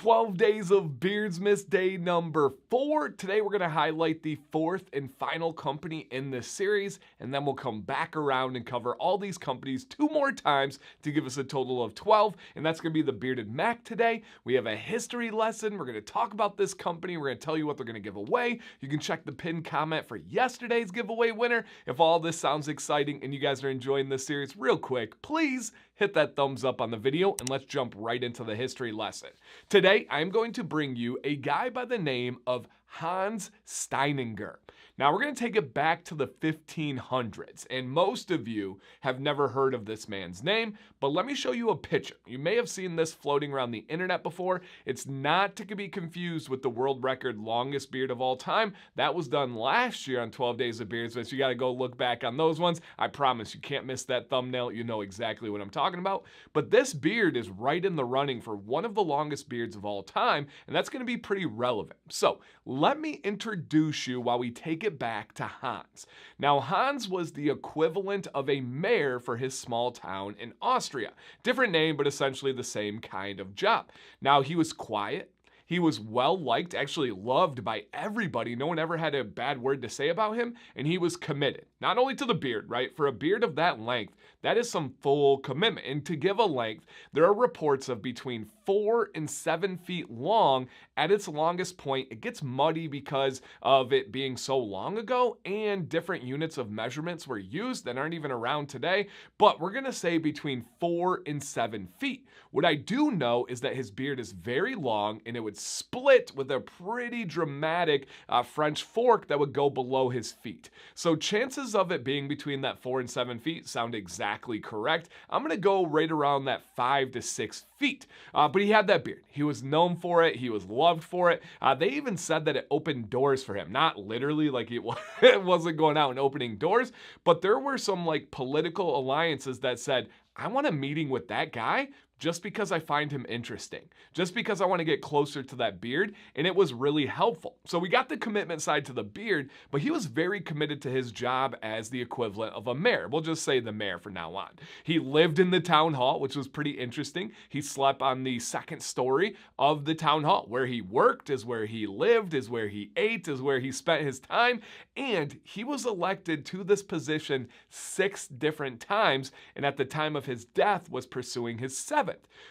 12 days of Beardsmas day number 4. Today we're going to highlight the fourth and final company in this series, and then we'll come back around and cover all these companies 2 more times to give us a total of 12, and that's going to be the Bearded Mack today. We have a history lesson. We're going to talk about this company. We're going to tell you what they're going to give away. You can check the pinned comment for yesterday's giveaway winner. If all this sounds exciting and you guys are enjoying this series, real quick, please hit that thumbs up on the video and let's jump right into the history lesson. Today, I'm going to bring you a guy by the name of Hans Staininger. Now, we're going to take it back to the 1500s, and most of you have never heard of this man's name, but let me show you a picture. You may have seen this floating around the internet before. It's not to be confused with the world record longest beard of all time. That was done last year on 12 Days of Beardsmas. You got to go look back on those ones. I promise you can't miss that thumbnail. You know exactly what I'm talking about. But this beard is right in the running for one of the longest beards of all time, and that's going to be pretty relevant. So let me introduce you while we take it back to Hans. Now, Hans was the equivalent of a mayor for his small town in Austria. Different name, but essentially the same kind of job. Now, he was quiet. He was well-liked, actually loved by everybody. No one ever had a bad word to say about him, and he was committed. Not only to the beard, right? For a beard of that length, that is some full commitment. And to give a length, there are reports of between 4 and 7 feet long. At its longest point, it gets muddy because of it being so long ago, and different units of measurements were used that aren't even around today. But we're going to say between 4 and 7 feet. What I do know is that his beard is very long, and it would split with a pretty dramatic French fork that would go below his feet. So chances of it being between that 4 and 7 feet sound exactly correct. I'm going to go right around that 5 to 6 feet. But he had that beard. He was known for it. He was loved for it. They even said that it opened doors for him. Not literally, like it wasn't going out and opening doors, but there were some like political alliances that said, I want a meeting with that guy just because I find him interesting, just because I want to get closer to that beard, and it was really helpful. So we got the commitment side to the beard, but he was very committed to his job as the equivalent of a mayor. We'll just say the mayor from now on. He lived in the town hall, which was pretty interesting. He slept on the 2nd story of the town hall. Where he worked is where he lived, is where he ate, is where he spent his time, and he was elected to this position 6 different times, and at the time of his death was pursuing his 7th.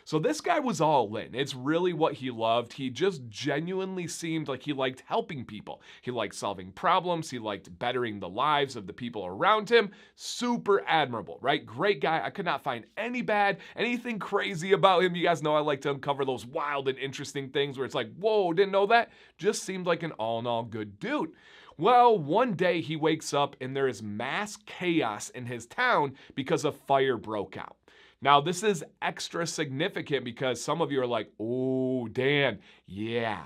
So this guy was all in. It's really what he loved. He just genuinely seemed like he liked helping people. He liked solving problems. He liked bettering the lives of the people around him. Super admirable, right? Great guy. I could not find anything crazy about him. You guys know I like to uncover those wild and interesting things where it's like, whoa, didn't know that. Just seemed like an all in all good dude. Well, one day he wakes up and there is mass chaos in his town because a fire broke out. Now, this is extra significant because some of you are like, oh, Dan, yeah,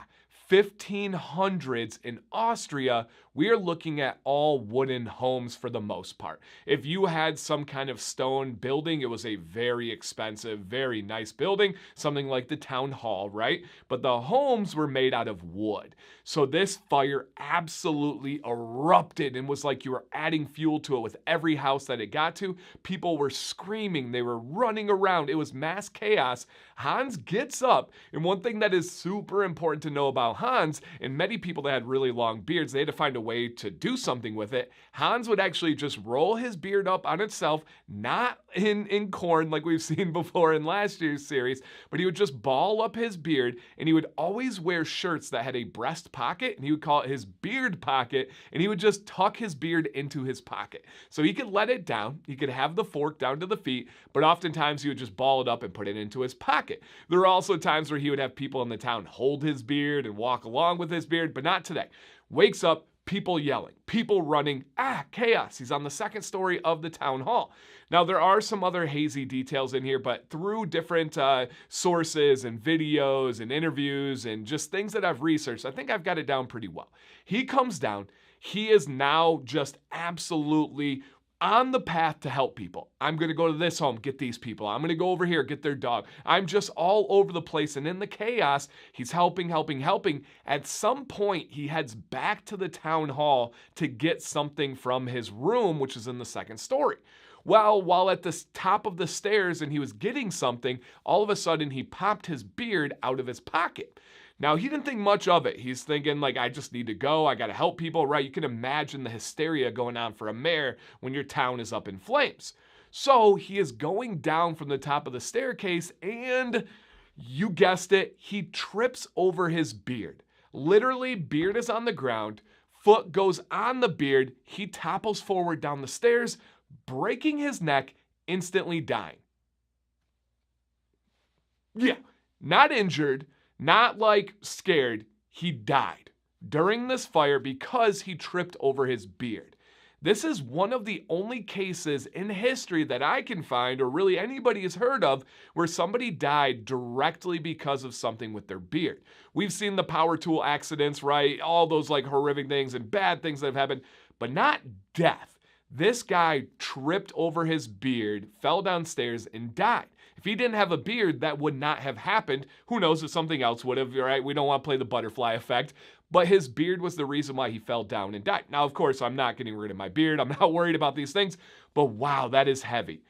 1500s in Austria, we are looking at all wooden homes for the most part. If you had some kind of stone building, it was a very expensive, very nice building, something like the town hall, right? But the homes were made out of wood. So this fire absolutely erupted and was like you were adding fuel to it with every house that it got to. People were screaming, they were running around. It was mass chaos. Hans gets up, and one thing that is super important to know about Hans, and many people that had really long beards, they had to find a way to do something with it. Hans would actually just roll his beard up on itself, not in corn like we've seen before in last year's series, but he would just ball up his beard, and he would always wear shirts that had a breast pocket, and he would call it his beard pocket, and he would just tuck his beard into his pocket. So he could let it down, he could have the fork down to the feet, but oftentimes he would just ball it up and put it into his pocket. There were also times where he would have people in the town hold his beard and walk along with his beard, but not today. Wakes up, people yelling, people running, chaos. He's on the 2nd story of the town hall. Now, there are some other hazy details in here, but through different sources and videos and interviews and just things that I've researched, I think I've got it down pretty well. He comes down. He is now just absolutely on the path to help people. I'm going to go to this home, get these people. I'm going to go over here, get their dog. I'm just all over the place. And in the chaos, he's helping. At some point, he heads back to the town hall to get something from his room, which is in the 2nd story. Well, while at the top of the stairs and he was getting something, all of a sudden he popped his beard out of his pocket. Now, he didn't think much of it. He's thinking, like, I just need to go. I got to help people, right? You can imagine the hysteria going on for a mayor when your town is up in flames. So he is going down from the top of the staircase and, you guessed it, he trips over his beard. Literally, beard is on the ground, foot goes on the beard, he topples forward down the stairs, breaking his neck, instantly dying. Yeah, not injured, not like scared, he died during this fire because he tripped over his beard. This is one of the only cases in history that I can find, or really anybody has heard of, where somebody died directly because of something with their beard. We've seen the power tool accidents, right? All those like horrific things and bad things that have happened, but not death. This guy tripped over his beard, fell downstairs, and died. If he didn't have a beard, that would not have happened. Who knows if something else would have, right? We don't want to play the butterfly effect. But his beard was the reason why he fell down and died. Now, of course, I'm not getting rid of my beard. I'm not worried about these things. But wow, that is heavy.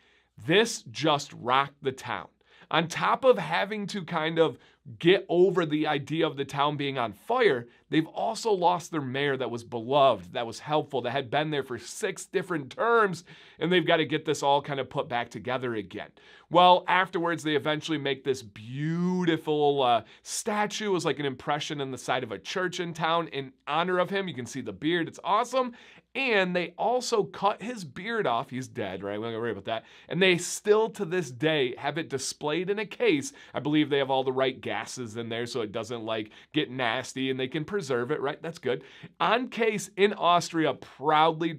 This just rocked the town. On top of having to kind of get over the idea of the town being on fire, they've also lost their mayor that was beloved, that was helpful, that had been there for 6 different terms, and they've got to get this all kind of put back together again. Well, afterwards, they eventually make this beautiful statue. It was like an impression on the side of a church in town in honor of him. You can see the beard. It's awesome. And they also cut his beard off. He's dead, right? We're not going to worry about that. And they still, to this day, have it displayed in a case. I believe they have all the right gases in there so it doesn't like get nasty and they can preserve it, right? That's good. On case in Austria, proudly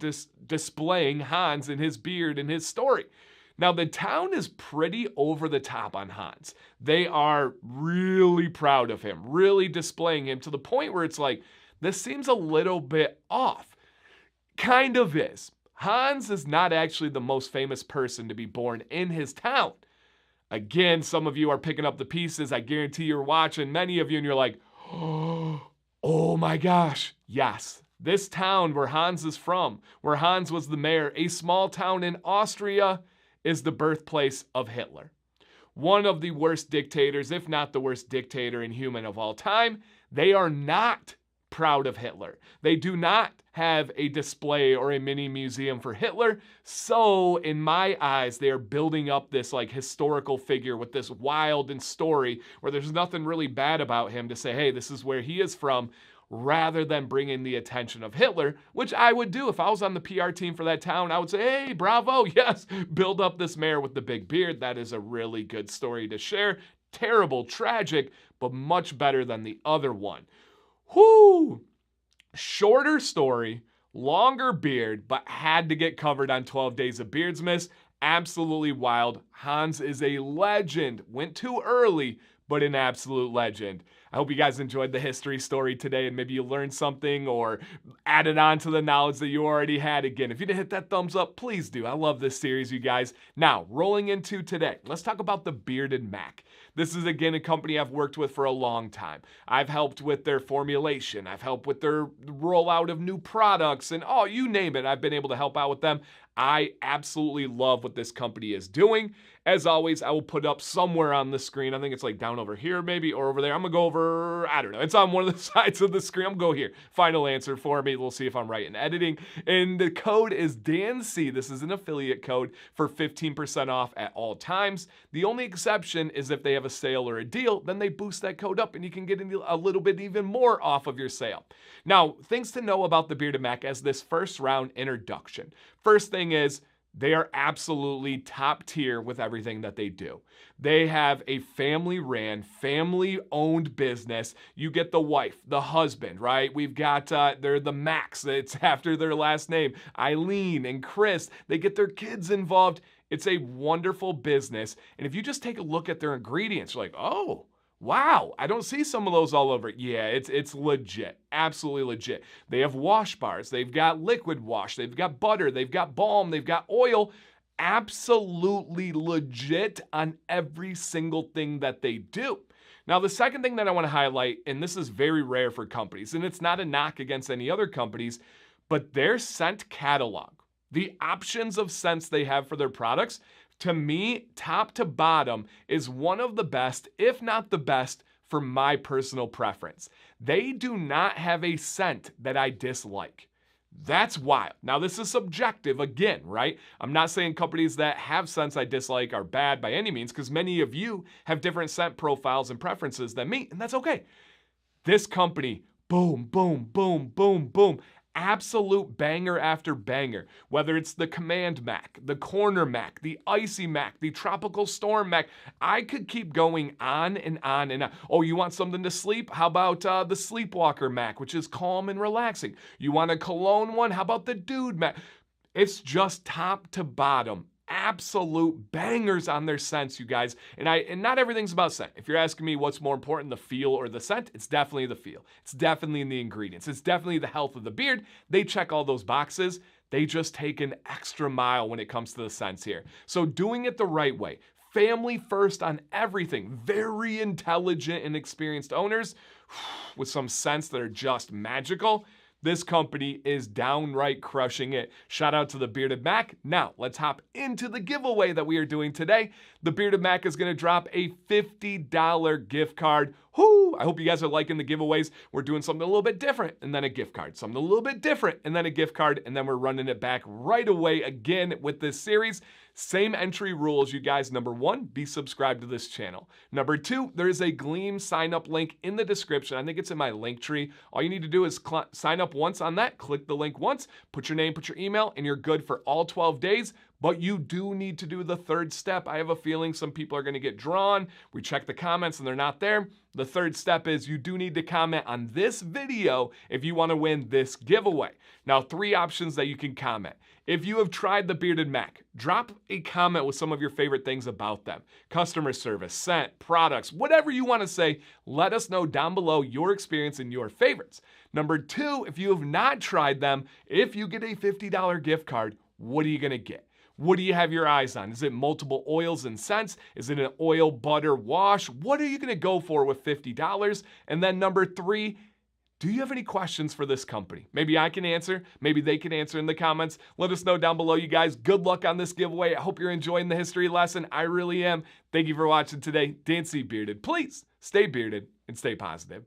displaying Hans and his beard and his story. Now, the town is pretty over the top on Hans. They are really proud of him, really displaying him to the point where it's like, this seems a little bit off. Kind of is. Hans is not actually the most famous person to be born in his town. Again, some of you are picking up the pieces. I guarantee you're watching, many of you, and you're like, oh my gosh. Yes, this town where Hans is from, where Hans was the mayor, a small town in Austria, is the birthplace of Hitler. One of the worst dictators, if not the worst dictator and human of all time. They are not proud of Hitler. They do not have a display or a mini museum for Hitler. So in my eyes, they are building up this like historical figure with this wild and story where there's nothing really bad about him to say, hey, this is where he is from, rather than bringing the attention of Hitler, which I would do if I was on the PR team for that town. I would say, hey, bravo, yes, build up this mayor with the big beard. That is a really good story to share. Terrible, tragic, but much better than the other one. Whoo! Shorter story, longer beard, but had to get covered on 12 Days of Beardsmas. Absolutely wild. Hans is a legend. Went too early, but an absolute legend. I hope you guys enjoyed the history story today and maybe you learned something or added on to the knowledge that you already had. Again, if you didn't hit that thumbs up, please do. I love this series, you guys. Now, rolling into today, let's talk about the Bearded Mack. This is, again, a company I've worked with for a long time. I've helped with their formulation. I've helped with their rollout of new products and, oh, you name it. I've been able to help out with them. I absolutely love what this company is doing. As always, I will put up somewhere on the screen. I think it's like down over here maybe, or over there. I'm going to go over, I don't know. It's on one of the sides of the screen. I'm going to go here. Final answer for me. We'll see if I'm right in editing. And the code is DANC. This is an affiliate code for 15% off at all times. The only exception is if they have a sale or a deal, then they boost that code up and you can get a little bit even more off of your sale. Now, things to know about the Bearded Mack as this first round introduction. First thing is, they are absolutely top tier with everything that they do. They have a family-ran, family-owned business. You get the wife, the husband, right? We've got, they're the Macks. It's after their last name. Eileen and Chris. They get their kids involved. It's a wonderful business. And if you just take a look at their ingredients, you're like, oh, wow, I don't see some of those all over. Yeah, it's legit, absolutely legit. They have wash bars, they've got liquid wash, they've got butter, they've got balm, they've got oil. Absolutely legit on every single thing that they do. Now, the second thing that I want to highlight, and this is very rare for companies, and it's not a knock against any other companies, but their scent catalog. The options of scents they have for their products, to me, top to bottom, is one of the best, if not the best, for my personal preference. They do not have a scent that I dislike. That's wild. Now, this is subjective again, right? I'm not saying companies that have scents I dislike are bad by any means, because many of you have different scent profiles and preferences than me, and that's okay. This company, boom, boom, boom, boom, boom. Absolute banger after banger. Whether it's the Command Mack, the Corner Mack, the Icy Mack, the Tropical Storm Mack, I could keep going on and on and on. Oh, you want something to sleep? How about the Sleepwalker Mack, which is calm and relaxing? You want a cologne one? How about the Dude Mack? It's just top to bottom. Absolute bangers on their scents, you guys. And not everything's about scent. If you're asking me what's more important, the feel or the scent, it's definitely the feel. It's definitely in the ingredients. It's definitely the health of the beard. They check all those boxes. They just take an extra mile when it comes to the scents here. So doing it the right way, family first on everything, very intelligent and experienced owners with some scents that are just magical. This company is downright crushing it. Shout out to the Bearded Mack. Now, let's hop into the giveaway that we are doing today. The Bearded Mack is going to drop a $50 gift card. Whoo! I hope you guys are liking the giveaways. We're doing something a little bit different and then a gift card. Something a little bit different and then a gift card. And then we're running it back right away again with this series. Same entry rules, you guys. Number one, be subscribed to this channel. Number two, there is a Gleam sign up link in the description. I think it's in my link tree. All you need to do is sign up once on that, click the link once, put your name, put your email, and you're good for all 12 days. But you do need to do the third step. I have a feeling some people are going to get drawn. We check the comments and they're not there. The third step is you do need to comment on this video if you want to win this giveaway. Now, 3 options that you can comment. If you have tried the Bearded Mack, drop a comment with some of your favorite things about them. Customer service, scent, products, whatever you want to say, let us know down below your experience and your favorites. Number 2, if you have not tried them, if you get a $50 gift card, what are you going to get? What do you have your eyes on? Is it multiple oils and scents? Is it an oil butter wash? What are you going to go for with $50? And then number 3, do you have any questions for this company? Maybe I can answer. Maybe they can answer in the comments. Let us know down below, you guys. Good luck on this giveaway. I hope you're enjoying the history lesson. I really am. Thank you for watching today. Dancy Bearded. Please stay bearded and stay positive.